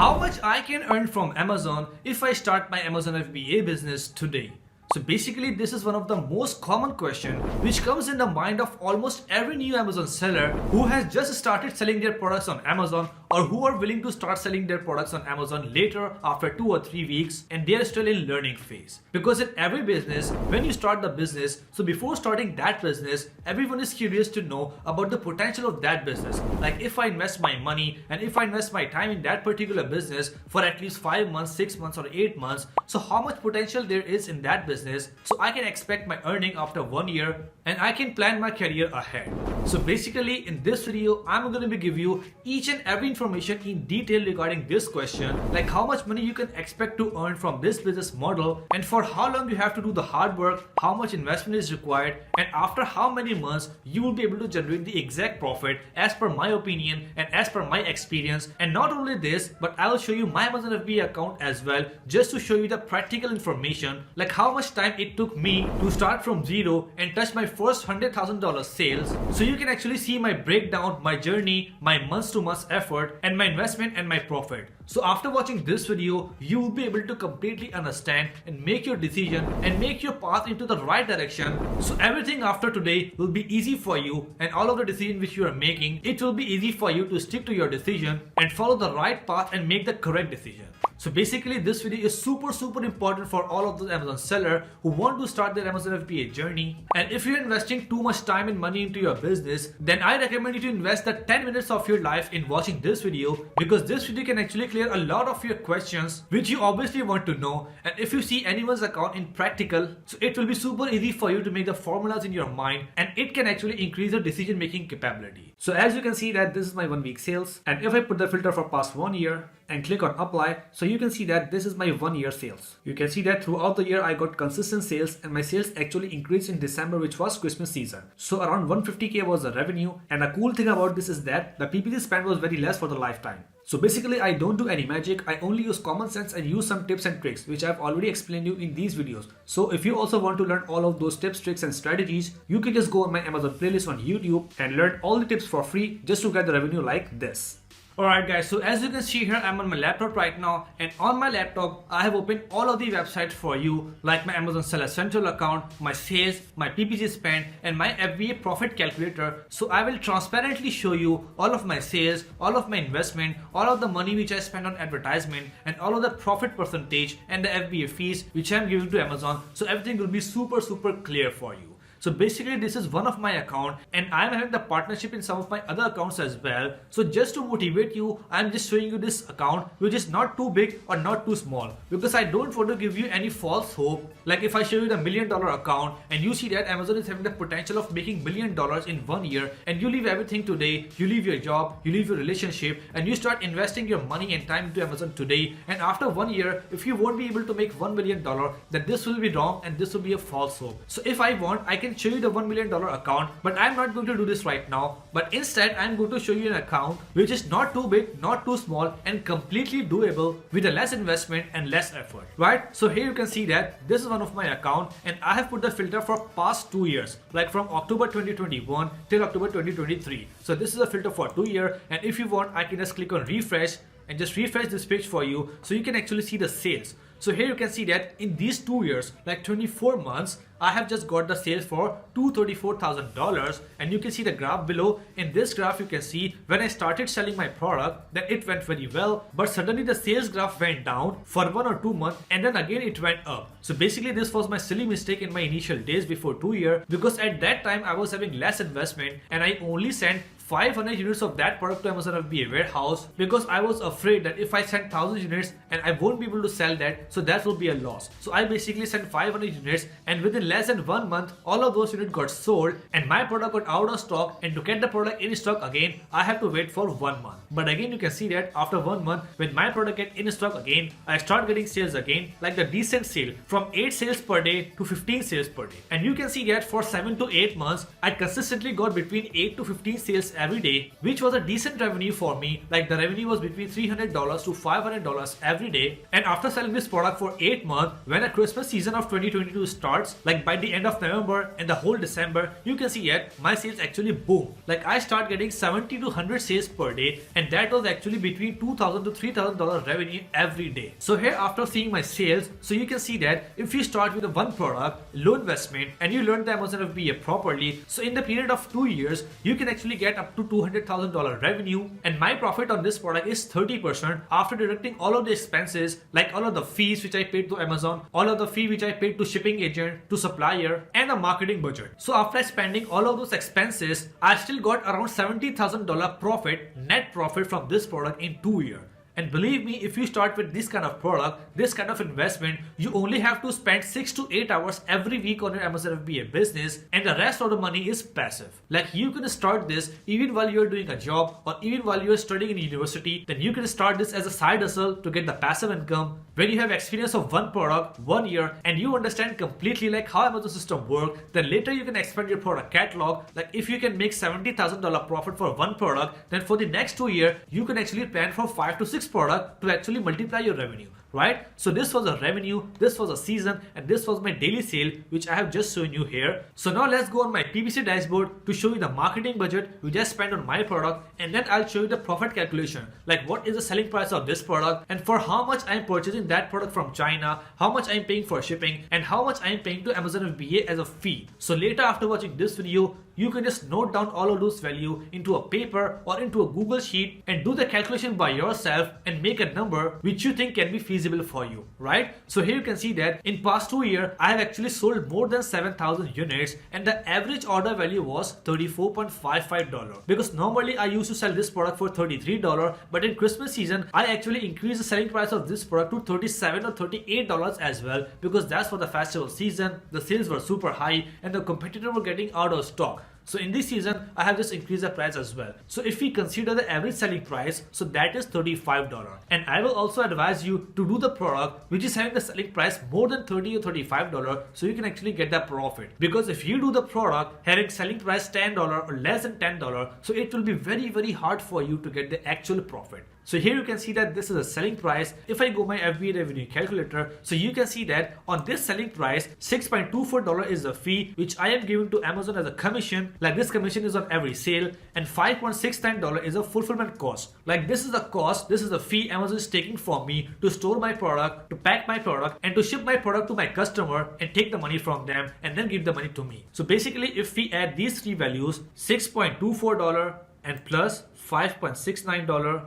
How much I can earn from Amazon if I start my Amazon FBA business today? So basically this is one of the most common question which comes in the mind of almost every new Amazon seller who has just started selling their products on Amazon or who are willing to start selling their products on Amazon later after 2 or 3 weeks and they are still in learning phase. Because in every business, when you start the business, so before starting that business, everyone is curious to know about the potential of that business. Like if I invest my money and if I invest my time in that particular business for at least 5 months, 6 months or 8 months, so how much potential there is in that business so I can expect my earning after 1 year and I can plan my career ahead. So basically in this video, I'm going to be give you each and every information in detail regarding this question, like how much money you can expect to earn from this business model and for how long you have to do the hard work, how much investment is required and after how many months you will be able to generate the exact profit as per my opinion and as per my experience. And not only this, but I will show you my Amazon FBA account as well just to show you the practical information, like how much time it took me to start from zero and touch my first $100,000 sales. So you can actually see my breakdown, my journey, my months to months effort and my investment and my profit. So after watching this video, you will be able to completely understand and make your decision and make your path into the right direction. So everything after today will be easy for you and all of the decision which you are making, it will be easy for you to stick to your decision and follow the right path and make the correct decision. So basically this video is super important for all of those Amazon sellers who want to start their Amazon FBA journey. And if you're investing too much time and money into your business, then I recommend you to invest the 10 minutes of your life in watching this video because this video can actually clear a lot of your questions which you obviously want to know. And if you see anyone's account in practical, so it will be super easy for you to make the formulas in your mind and it can actually increase your decision making capability. So as you can see that this is my 1 week sales, and if I put the filter for past 1 year and click on apply, so you can see that this is my 1 year sales. You can see that throughout the year I got consistent sales and my sales actually increased in December, which was Christmas season. So around 150k was the revenue, and a cool thing about this is that the PBC spend was very less for the lifetime. So basically I don't do any magic, I only use common sense and use some tips and tricks which I've already explained you in these videos. So if you also want to learn all of those tips, tricks and strategies, you can just go on my Amazon playlist on YouTube and learn all the tips for free just to get the revenue like this. Alright guys, so as you can see here, I'm on my laptop right now, and on my laptop I have opened all of the websites for you, like my Amazon Seller Central account, my sales, my PPC spend and my FBA profit calculator. So I will transparently show you all of my sales, all of my investment, all of the money which I spend on advertisement and all of the profit percentage and the FBA fees which I'm giving to Amazon. So everything will be super clear for you. So basically this is one of my account and I'm having the partnership in some of my other accounts as well. So just to motivate you, I'm just showing you this account which is not too big or not too small, because I don't want to give you any false hope. Like if I show you the $1 million account and you see that Amazon is having the potential of making $1 million in 1 year, and you leave everything today, you leave your job, you leave your relationship and you start investing your money and time into Amazon today, and after 1 year if you won't be able to make $1 million, then this will be wrong and this will be a false hope. So if I want, I can show you the $1 million account, but I'm not going to do this right now, but instead I'm going to show you an account which is not too big, not too small and completely doable with a less investment and less effort, right? So here you can see that this is one of my account and I have put the filter for past 2 years, like from October 2021 till October 2023. So this is a filter for 2 years, and if you want I can just click on refresh and just refresh this page for you so you can actually see the sales. So here you can see that in these 2 years, like 24 months, I have just got the sales for $234,000, and you can see the graph below. In this graph you can see when I started selling my product, then it went very well, but suddenly the sales graph went down for 1 or 2 months and then again it went up. So basically this was my silly mistake in my initial days before 2 years, because at that time I was having less investment and I only sent 500 units of that product to Amazon FBA warehouse because I was afraid that if I send 1000 units and I won't be able to sell that, so that will be a loss. So I basically sent 500 units and within less than 1 month all of those units got sold and my product got out of stock, and to get the product in stock again I have to wait for 1 month. But again you can see that after 1 month when my product get in stock again, I start getting sales again, like the decent sale from 8 sales per day to 15 sales per day. And you can see that for 7 to 8 months I consistently got between 8 to 15 sales every day, which was a decent revenue for me. Like the revenue was between $300 to $500 every day. And after selling this product for 8 months, when the Christmas season of 2022 starts, like by the end of November and the whole December, you can see that my sales actually boom. Like I start getting 70 to 100 sales per day, and that was actually between $2,000 to $3,000 revenue every day. So here, after seeing my sales, so you can see that if you start with a one product, low investment, and you learn the Amazon FBA properly, so in the period of 2 years, you can actually get up to $200,000 revenue. And my profit on this product is 30% after deducting all of the expenses, like all of the fees which I paid to Amazon, all of the fee which I paid to shipping agent, to supplier, and a marketing budget. So after spending all of those expenses, I still got around $70,000 profit, net profit from this product in 2 years. And believe me, if you start with this kind of product, this kind of investment, you only have to spend 6 to 8 hours every week on your Amazon FBA business, and the rest of the money is passive. Like you can start this even while you're doing a job or even while you're studying in university. Then you can start this as a side hustle to get the passive income. When you have experience of one product, 1 year, and you understand completely like how Amazon system works, then later you can expand your product catalog. Like if you can make $70,000 profit for one product, then for the next 2 years, you can actually plan for 5 to 6 product to actually multiply your revenue, right? So this was a revenue, this was a season, and this was my daily sale, which I have just shown you here. So now let's go on my PBC dashboard to show you the marketing budget which I spent on my product, and then I'll show you the profit calculation, like what is the selling price of this product, and for how much I'm purchasing that product from China, how much I'm paying for shipping, and how much I'm paying to Amazon FBA as a fee. So later, after watching this video, you can just note down all of those values into a paper or into a Google Sheet and do the calculation by yourself and make a number which you think can be feasible for you, right? So here you can see that in past 2 years, I have actually sold more than 7,000 units, and the average order value was $34.55, because normally I used to sell this product for $33, but in Christmas season, I actually increased the selling price of this product to $37 or $38 as well, because that's for the festival season. The sales were super high and the competitors were getting out of stock. So in this season, I have just increased the price as well. So if we consider the average selling price, so that is $35. And I will also advise you to do the product which is having the selling price more than $30 or $35, so you can actually get that profit. Because if you do the product having selling price $10 or less than $10, so it will be very hard for you to get the actual profit. So here you can see that this is a selling price. If I go my FBA revenue calculator, so you can see that on this selling price, $6.24 is the fee which I am giving to Amazon as a commission. Like this commission is on every sale, and $5.69 is a fulfillment cost. Like this is the cost, this is the fee Amazon is taking from me to store my product, to pack my product, and to ship my product to my customer and take the money from them and then give the money to me. So basically, if we add these three values, $6.24 and plus $5.69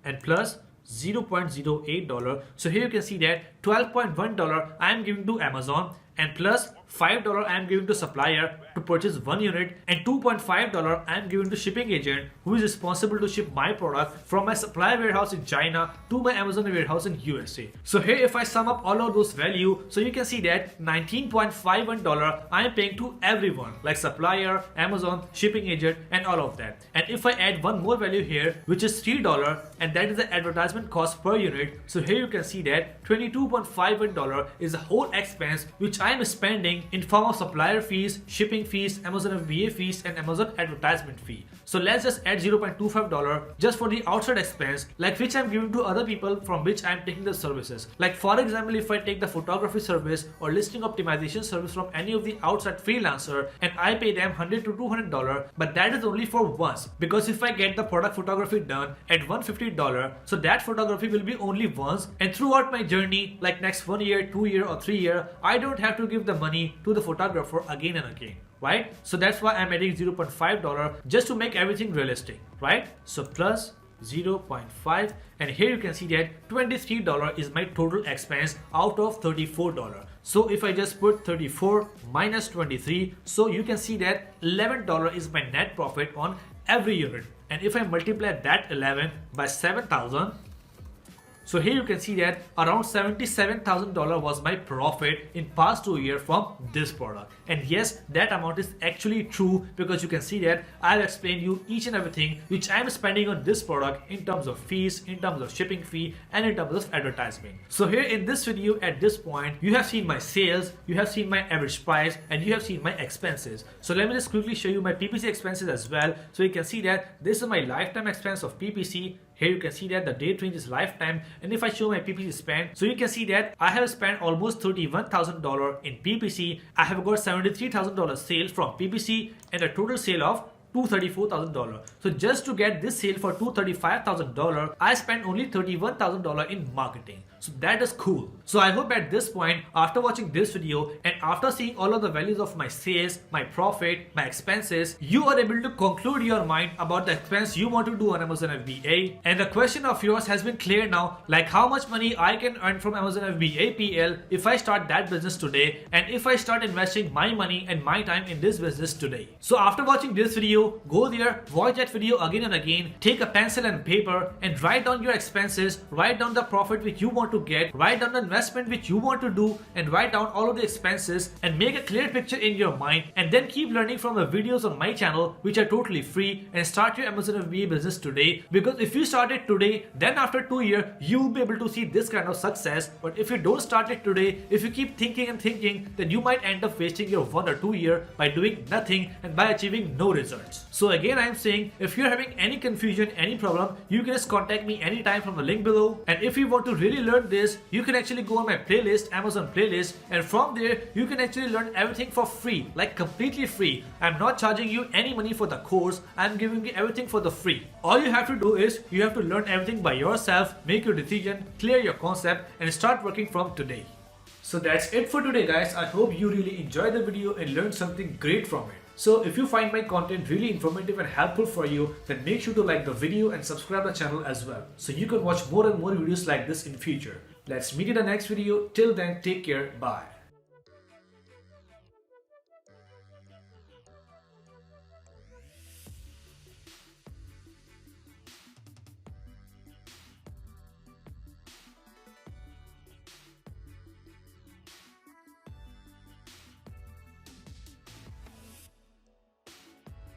and plus $0.08. So here you can see that $12.1 I am giving to Amazon, and plus $5 I am giving to supplier to purchase 1 unit, and $2.5 I am giving to shipping agent who is responsible to ship my product from my supply warehouse in China to my Amazon warehouse in USA. So here if I sum up all of those value, so you can see that $19.51 I am paying to everyone, like supplier, Amazon, shipping agent, and all of that. And if I add one more value here, which is $3, and that is the advertisement cost per unit, so here you can see that $22.51 is the whole expense which I am spending in form of supplier fees, shipping fees, Amazon FBA fees, and Amazon advertisement fee. So let's just add $0.25 just for the outside expense, like which I'm giving to other people from which I'm taking the services. Like for example, if I take the photography service or listing optimization service from any of the outside freelancer, and I pay them $100 to $200, but that is only for once, because if I get the product photography done at $150, so that photography will be only once, and throughout my journey, like next 1 year, 2 year, or 3 year, I don't have to give the money to the photographer again and again, right? So that's why I'm adding $0.5 just to make everything realistic, right? So plus 0.5, and here you can see that $23 is my total expense out of $34. So if I just put 34 minus 23, so you can see that $11 is my net profit on every unit. And if I multiply that 11 by 7,000, So here you can see that around $77,000 was my profit in past 2 years from this product. And yes, that amount is actually true because you can see that I'll explain you each and everything which I'm spending on this product in terms of fees, in terms of shipping fee, and in terms of advertisement. So here in this video at this point, you have seen my sales, you have seen my average price, and you have seen my expenses. So let me just quickly show you my PPC expenses as well. So you can see that this is my lifetime expense of PPC. Here you can see that the date range is lifetime, and if I show my PPC spend, so you can see that I have spent almost $31,000 in PPC. I have got $73,000 sales from PPC and a total sale of $234,000. So just to get this sale for $235,000, I spent only $31,000 in marketing. So that is cool. So I hope at this point, after watching this video and after seeing all of the values of my sales, my profit, my expenses, you are able to conclude your mind about the expense you want to do on Amazon FBA. And the question of yours has been clear now, like how much money I can earn from Amazon FBA PL if I start that business today, and if I start investing my money and my time in this business today. So after watching this video, go there, watch that video again and again, take a pencil and paper and write down your expenses, write down the profit which you want to get, write down the investment which you want to do, and write down all of the expenses and make a clear picture in your mind, and then keep learning from the videos on my channel which are totally free, and start your Amazon FBA business today. Because if you start it today, then after 2 years you will be able to see this kind of success. But if you don't start it today, if you keep thinking and thinking, then you might end up wasting your 1 or 2 years by doing nothing and by achieving no results. So again, I am saying, if you're having any confusion, any problem, you can just contact me anytime from the link below. And if you want to really learn this, you can actually go on my playlist, Amazon playlist, and from there you can actually learn everything for free, like completely free. I'm not charging you any money for the course, I'm giving you everything for the free. All you have to do is you have to learn everything by yourself, make your decision, clear your concept, and start working from today. So that's it for today, guys. I hope you really enjoyed the video and learned something great from it. So if you find my content really informative and helpful for you, then make sure to like the video and subscribe the channel as well, so you can watch more and more videos like this in future. Let's meet in the next video. Till then, take care. Bye.